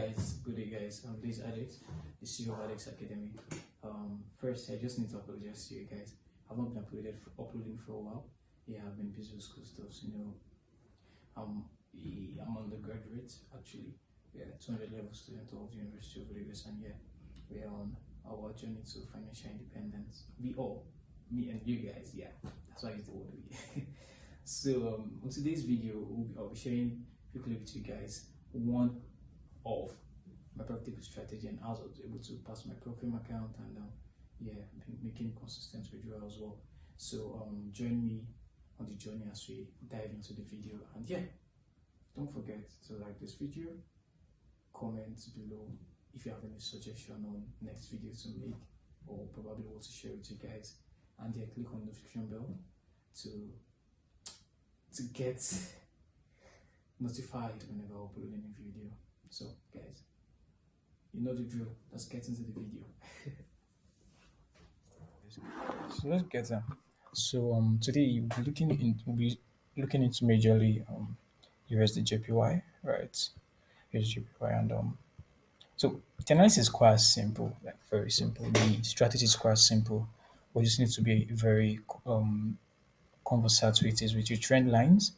guys, good day guys. This is Alex, the CEO of Alex Academy. First, I just need to apologize to you guys. I've not been uploading for a while. Yeah, I've been busy with school stuff. I'm undergraduate actually. Yeah, 200 level student of the University of Lagos, and yeah, we are on our journey to financial independence. We all, me and you guys. Yeah, that's why I use the word we. On today's video, I'll be sharing quickly with you guys one of my profitable strategy and how I was able to pass my Procream account and yeah, making consistent withdrawal as well. Join me on the journey as we dive into the video. And yeah, don't forget to like this video, comment below if you have any suggestion on next video to make or probably what to share with you guys. And yeah, click on the notification bell to get notified whenever I upload a new video. So guys, you know the drill. Let's get into the video. So let's get them. Today we'll be looking into majorly USD JPY, right? USD JPY and the analysis is quite simple, like very simple. The strategy is quite simple. We just need to be very conversant with it with your trend lines,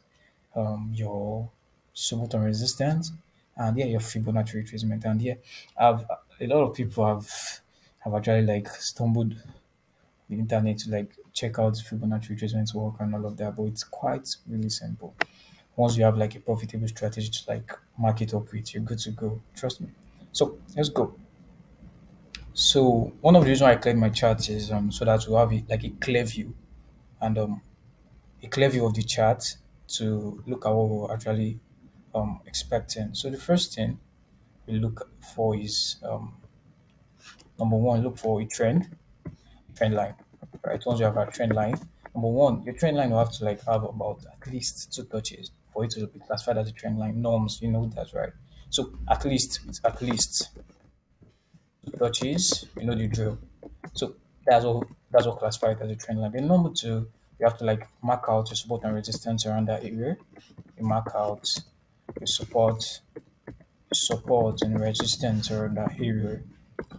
your support and resistance, and yeah, your Fibonacci retracement. And yeah, I've a lot of people have actually like stumbled the internet to like check out Fibonacci retracement work and all of that, but it's quite really simple. Once you have like a profitable strategy to like mark it up with, you're good to go. Trust me. So let's go. So one of the reasons why I cleared my chart is so that we have like a clear view and a clear view of the chart to look at what we're actually expecting. So the first thing we look for is number one, look for a trend line. Right. Once you have a trend line, number one, your trend line will have to like have about at least two touches for it to be classified as a trend line. Norms, you know that, right? So at least it's at least two touches, you know the drill. So that's what classified as a trend line. Then number two, you have to like mark out your support and resistance around that area. You mark out your support and resistance around that area.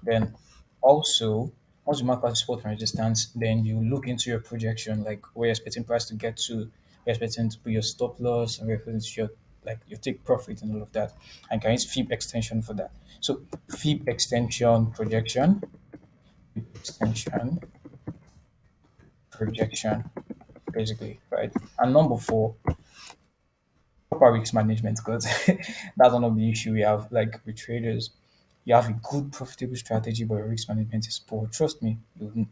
Then also, once you mark out support and resistance, then you look into your projection, like where you're expecting price to get to, where you're expecting to put your stop loss, and where you're expecting your like your take profit and all of that. And can use fib extension for that. So fib extension extension projection, basically, right? And number four, proper risk management, because that's one of the issue we have like with traders. You have a good profitable strategy, but your risk management is poor. Trust me,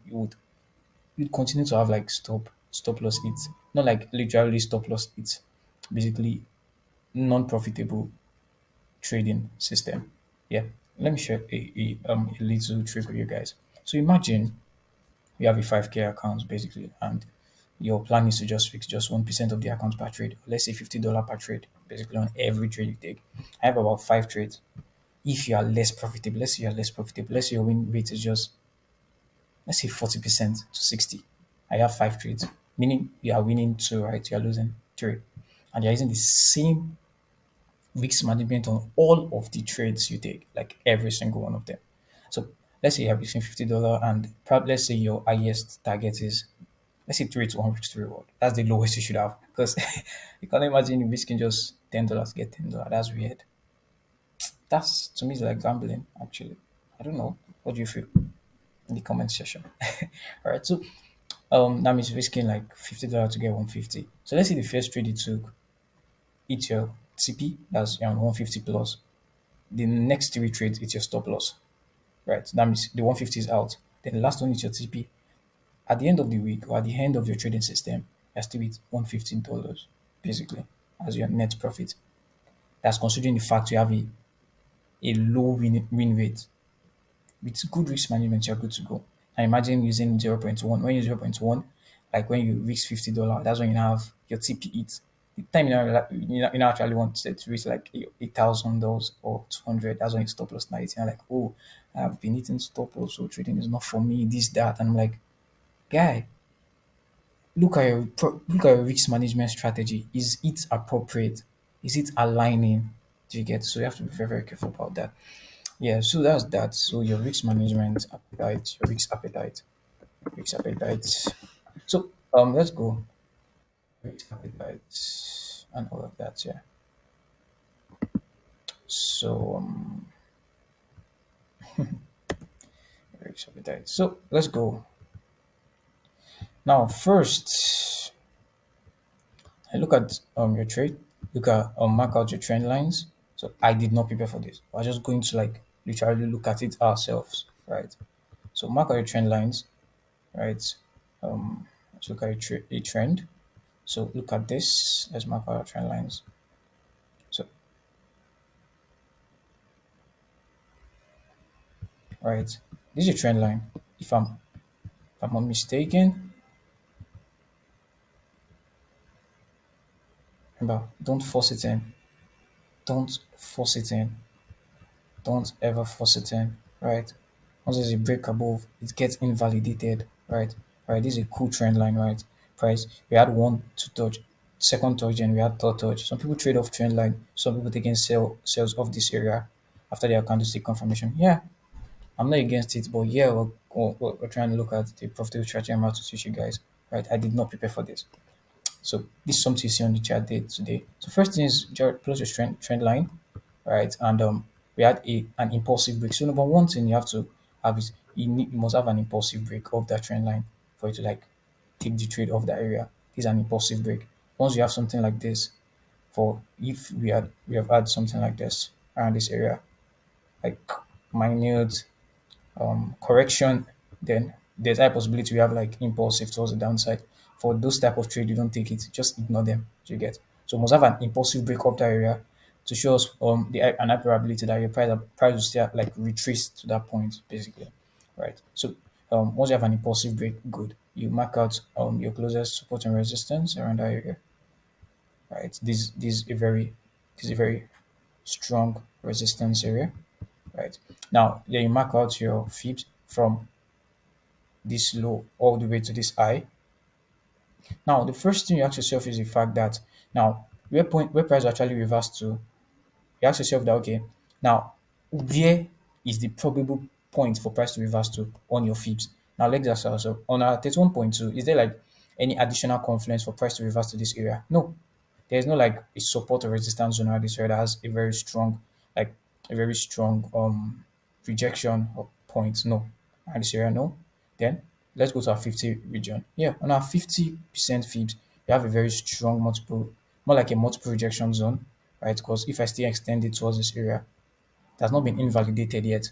you'd continue to have like stop loss hits, not like literally stop loss hits, basically non-profitable trading system. Yeah, let me share a little trick with you guys. So imagine you have a 5K account basically, and your plan is to just fix just 1% of the account per trade. Let's say $50 per trade, basically on every trade you take. I have about five trades. If you are less profitable, let's say you're less profitable, let's say your win rate is just let's say 40% to 60. I have five trades, meaning you are winning two, right? You are losing three. And you're using the same risk management on all of the trades you take, like every single one of them. So let's say you're risking $50 and probably let's say your highest target is let's say three to one risk to reward. That's the lowest you should have. Because you can't imagine risking just $10 get $10. That's weird. That's to me it's like gambling actually. I don't know. What do you feel? In the comment section. All right, so that means risking like $50 to get 150. So let's say the first trade you took, it's your TP, that's 150 plus. The next three trades, it's your stop loss, right? That means the 150 is out. Then the last one is your TP. At the end of the week or at the end of your trading system, you're still with $115 basically as your net profit. That's considering the fact you have a low win rate. With good risk management, you're good to go. And imagine using zero point 0.1. When you use zero point 0.1, like when you reach $50, that's when you have your TP hit. The time you know actually want to reach like $8,000 or 200, that's when you stop loss 90. You're like, oh, I've been hitting stop loss, so trading is not for me, this, that. And I'm like, guy, look at your risk management strategy. Is it appropriate? Is it aligning? Do you get? So you have to be very, very careful about that. Yeah, so that's that. So your risk management appetite, your risk appetite. So let's go risk appetite and all of that. Yeah. So risk appetite. So let's go now. First, I look at your trade. Look at mark out your trend lines. So I did not prepare for this. We're just going to like literally look at it ourselves, right? So mark out your trend lines, right? Let's look at a trend. So look at this. Let's mark out our trend lines. So right, this is a trend line. If I'm not mistaken, remember, don't force it in. Don't force it in. Don't ever force it in. Right. Once there's a break above, it gets invalidated. Right. Right. This is a cool trend line. Right. Price. We had one to touch, second touch, and we had third touch. Some people trade off trend line. Some people taking sales off this area after their candlestick confirmation. Yeah, I'm not against it, but yeah, we're trying to look at the profitable strategy I'm about to teach you guys. Right, I did not prepare for this. So this is something you see on the chart day today. So first thing is close your trend line, right? And we had an impulsive break. So number one thing you have to have is you must have an impulsive break of that trend line for you to like take the trade off that area. This is an impulsive break. Once you have something like this, for if we have had something like this around this area, like minute correction, then there's a possibility we have like impulsive towards the downside. For those type of trade, you don't take it, just ignore them. Do you get? So must have an impulsive break up that area to show us an high probability that your price will still like retrace to that point, basically. Right. So once you have an impulsive break, good. You mark out your closest support and resistance around that area. Right. This is a very strong resistance area. Right. Now then you mark out your fibs from this low all the way to this high. Now, the first thing you ask yourself is the fact that now where price actually reversed to, you ask yourself that okay, now where is the probable point for price to reverse to on your fibs? Now let's ask ourselves on our 31.2, is there like any additional confluence for price to reverse to this area? No, there's no like a support or resistance zone around this area that has a very strong, like a very strong rejection or point. No, around this area, no. Then let's go to our 50 region. Yeah, on our 50% fibs, we have a very strong multiple, more like a multiple rejection zone, right? Because if I still extend it towards this area, it has not been invalidated yet.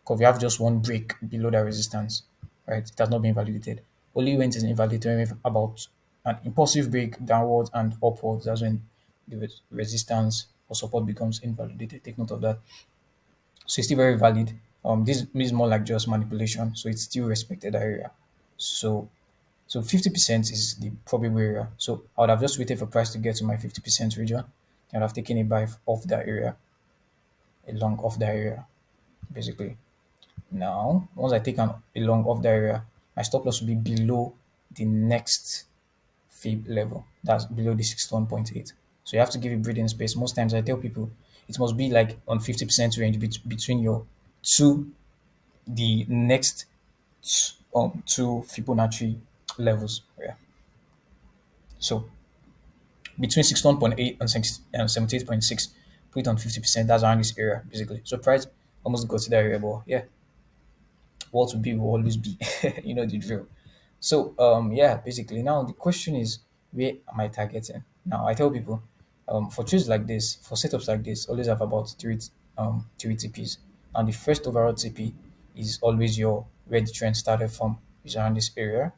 Because we have just one break below that resistance, right? It has not been validated. Only when it is invalidated, when we have about an impulsive break downwards and upwards, that's when the resistance or support becomes invalidated. Take note of that. So it's still very valid. This is more like just manipulation, so it's still respected that area. So 50% is the probable area. So I would have just waited for price to get to my 50% region, and I've taken a buy off that area, a long off that area, basically. Now, once I take a long off the area, my stop loss will be below the next fib level. That's below the 61.8. So you have to give it breathing space. Most times I tell people it must be like on 50% range between your two, the next two Fibonacci levels. Yeah. So between 61.8 and 78.6, put it on 50%. That's around this area, basically. So price almost got to that area, but yeah, what will be will always be. You know the drill. So yeah, basically now the question is, where am I targeting? Now I tell people for trades like this, for setups like this, always have about three TPs. And the first overall TP is always your where the trend started from, which is around this area,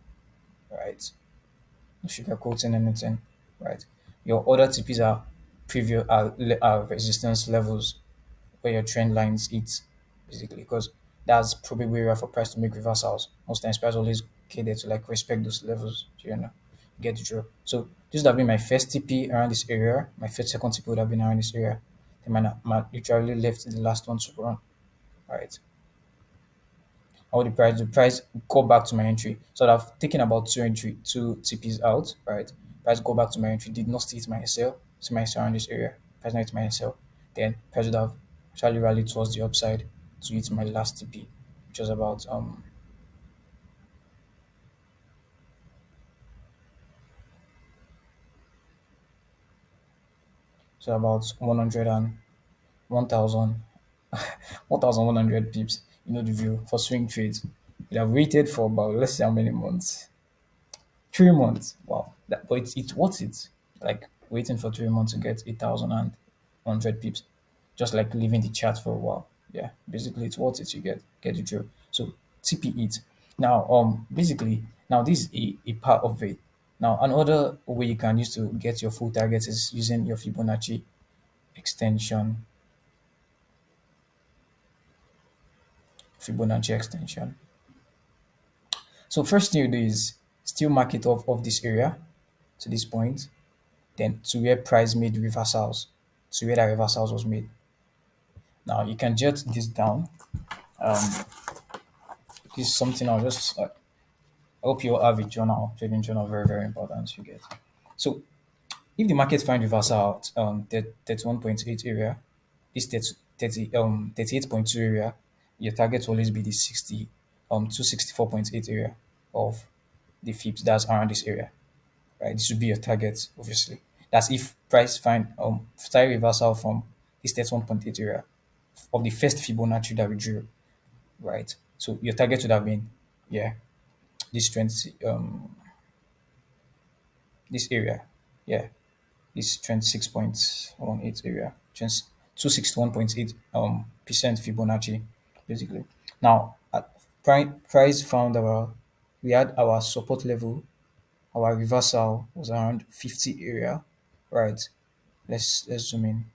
right? No sugarcoating anything, right? Your other TPs are previous are resistance levels where your trend lines hit, basically, because that's probably area for price to make reversals. Most times, price always cater to like respect those levels. You know, get the drill. So this would have been my first TP around this area. My first second TP would have been around this area. Then my literally left the last one to run. Right. How the price go back to my entry. So I've taken about two TPs out. Right. Price go back to my entry. Did not see it my sell. See my sell around this area. price now hit my sell. Then price would have actually rallied towards the upside to hit my last TP, which was about so about 100 and 1000 1100 pips. You know the view for swing trades. We have waited for about let's say how many months? 3 months. Wow. But it's worth it. Like waiting for 3 months to get 8,100 pips. Just like leaving the chat for a while. Yeah. Basically it's worth it. You get it through. So TP it. Now basically now this is a part of it. Now another way you can use to get your full targets is using your Fibonacci extension. Fibonacci extension. So first thing you do is still mark it off of this area to this point, then to where price made reversals, to where that reversals was made. Now you can jot this down. Um, this is something I'll just I hope you all have a journal, trading journal, very very important. You get. So if the market find reversal at 31.8 area, this 38.2 area, your target will always be the 264.8 area of the FIPS. That's around this area. Right? This would be your target, obviously. That's if price find start reversal from this 31.8 area of the first Fibonacci that we drew, right? So your target would have been, yeah, this 20 this area, yeah, this 26.18 area, 261.8 percent Fibonacci, basically. Now, at price found our we had our support level, our reversal was around 50 area, right? Let's zoom in.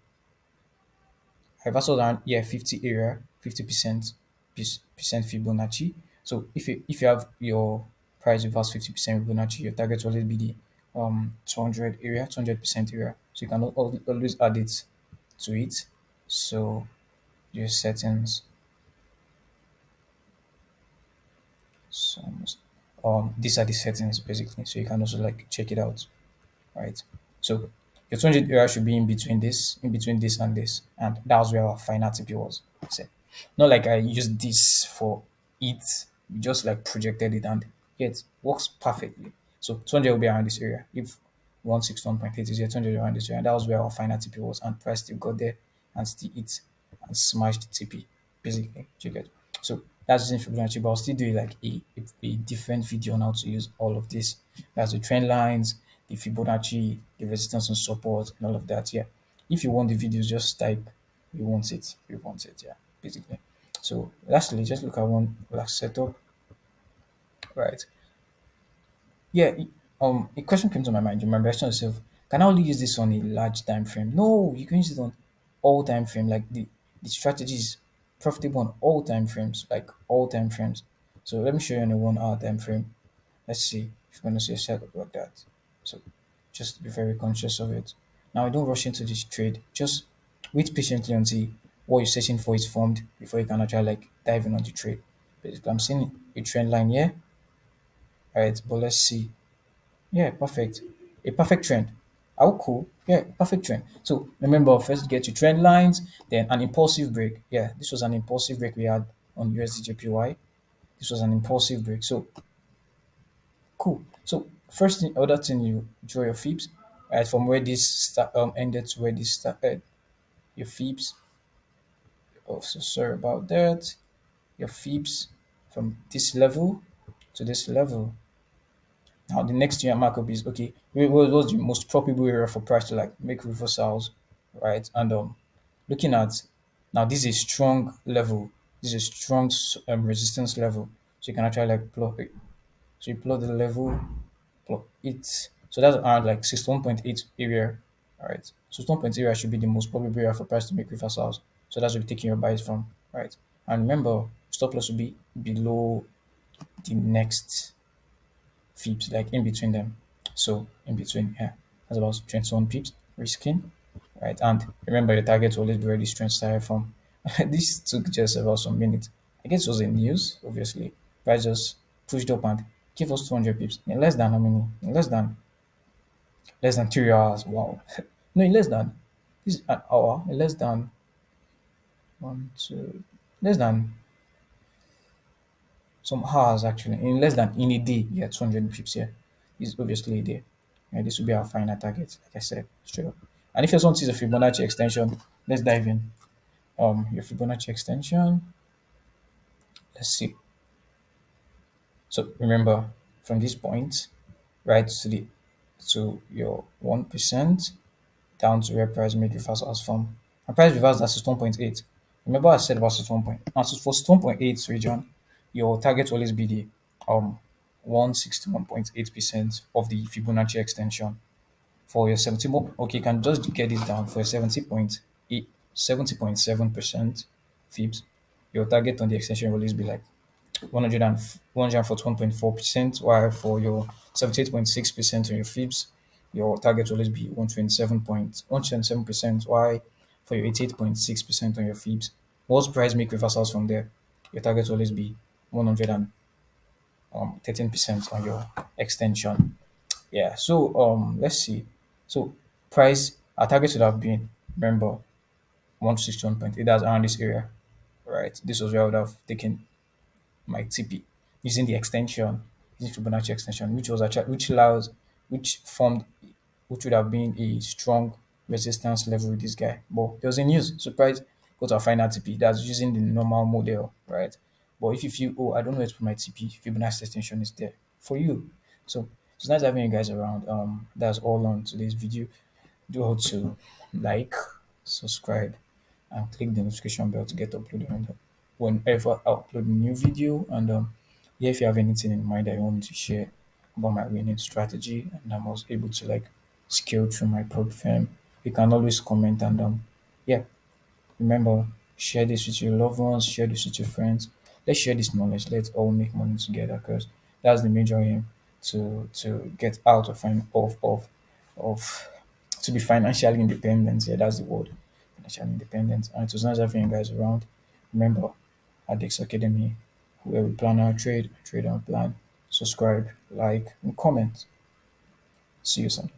Reversal around, yeah, 50 area, 50% percent Fibonacci. So if you have your price reverse 50% Fibonacci, your target will always be the 200 area, 200% area. So you can always add it to it. So your settings, so these are the settings basically. So you can also like check it out, right? So your 200 area should be in between this and this, and that's where our final TP was. So, not like I used this for it, we just like projected it, and yeah, it works perfectly. So 200 will be around this area. If 161.8 is here, 200 around this area, and that was where our final TP was, and price still got there and still hit and smashed the TP, basically. Do you get? So that's using Fibonacci, but I'll still do like a different video on how to use all of this. That's the trend lines, the Fibonacci, the resistance and support, and all of that. Yeah. If you want the videos, just type you want it. You want it, yeah, basically. So lastly, just look at one last setup. Right. Yeah, a question came to my mind. You remember asking yourself, can I only use this on a large time frame? No, you can use it on all time frame. Like the strategy is profitable on all time frames, like all time frames. So let me show you on a 1 hour time frame. Let's see if you're going to see a setup like that. So just be very conscious of it. Now, don't rush into this trade. Just wait patiently until what you're searching for is formed before you can actually like dive in on the trade. Basically, I'm seeing a trend line here. All right, but let's see. Yeah, perfect. A perfect trend. How cool. Yeah, perfect trend. So remember, first get your trend lines, then an impulsive break. Yeah, this was an impulsive break we had on USDJPY. This was an impulsive break. So cool. So first thing, other thing, you draw your fibs, right, from where this ended to where this started. Your fibs. Oh, so sorry about that. Your fibs from this level to this level. Now the next thing I mark up is okay. What's the most probable area for price to like make reversals, right? And looking at now, this is a strong level. This is a strong resistance level. So you can actually like plot it. So you plot the level, plot it. So that's around like 61.8 area. All right. So 61.8 area should be the most probable area for price to make reversals. So that's where you're taking your buys from, right? And remember, stop loss will be below the next pips, like in between them. So in between, yeah, that's about 21 pips risking, right? And remember, your target will always be ready strength style from. This took just about some minutes. I guess it was in news, obviously. Price just pushed up and gave us 200 pips in less than how many? In less than 3 hours. Wow. No, in less than. This is an hour, less than one, two, less than some hours actually. In less than in a day, yeah, 200 pips here. This is obviously a day. Yeah, this will be our final target, like I said, straight up. And if you want to use a Fibonacci extension, let's dive in. Your Fibonacci extension, let's see. So remember, from this point right to the to your 1% down to where price made reversal as from. And price reversal that's 1.8. Remember I said about 1 point. And so for 1.8 region, your target will always be the 161.8% of the Fibonacci extension. For your 70 okay, you can just get it down for your 70.8 70.7% fibs. Your target on the extension will always be like 141.4%, while for your 78.6% on your fibs, your target will always be 127%, while for your 88.6% on your fibs, most price make reversals from there, your target will always be 113% on your extension. Yeah, so let's see. So price, our target would have been, remember, 161.8, that's around this area, right? This was where I would have taken my TP using the extension, using Fibonacci extension, which was actually which formed which would have been a strong resistance level with this guy. But there was a news surprise, go to our final TP. That's using the normal model, right? But if you feel, oh, I don't know where to put my TP, Fibonacci extension is there for you. So it's nice having you guys around. That's all on today's video. Do how to like, subscribe, and click the notification bell to get uploaded whenever I upload a new video. And yeah, if you have anything in mind that you want me to share about my winning strategy and I was able to like scale through my prop firm, you can always comment. And yeah, remember, share this with your loved ones, share this with your friends. Let's share this knowledge. Let's all make money together because that's the major aim, to get out of to be financially independent. Yeah, that's the word. Financial independence. And it was nice having you guys around. Remember, at Dex Academy, where we plan our trade our plan. Subscribe, like, and comment. See you soon.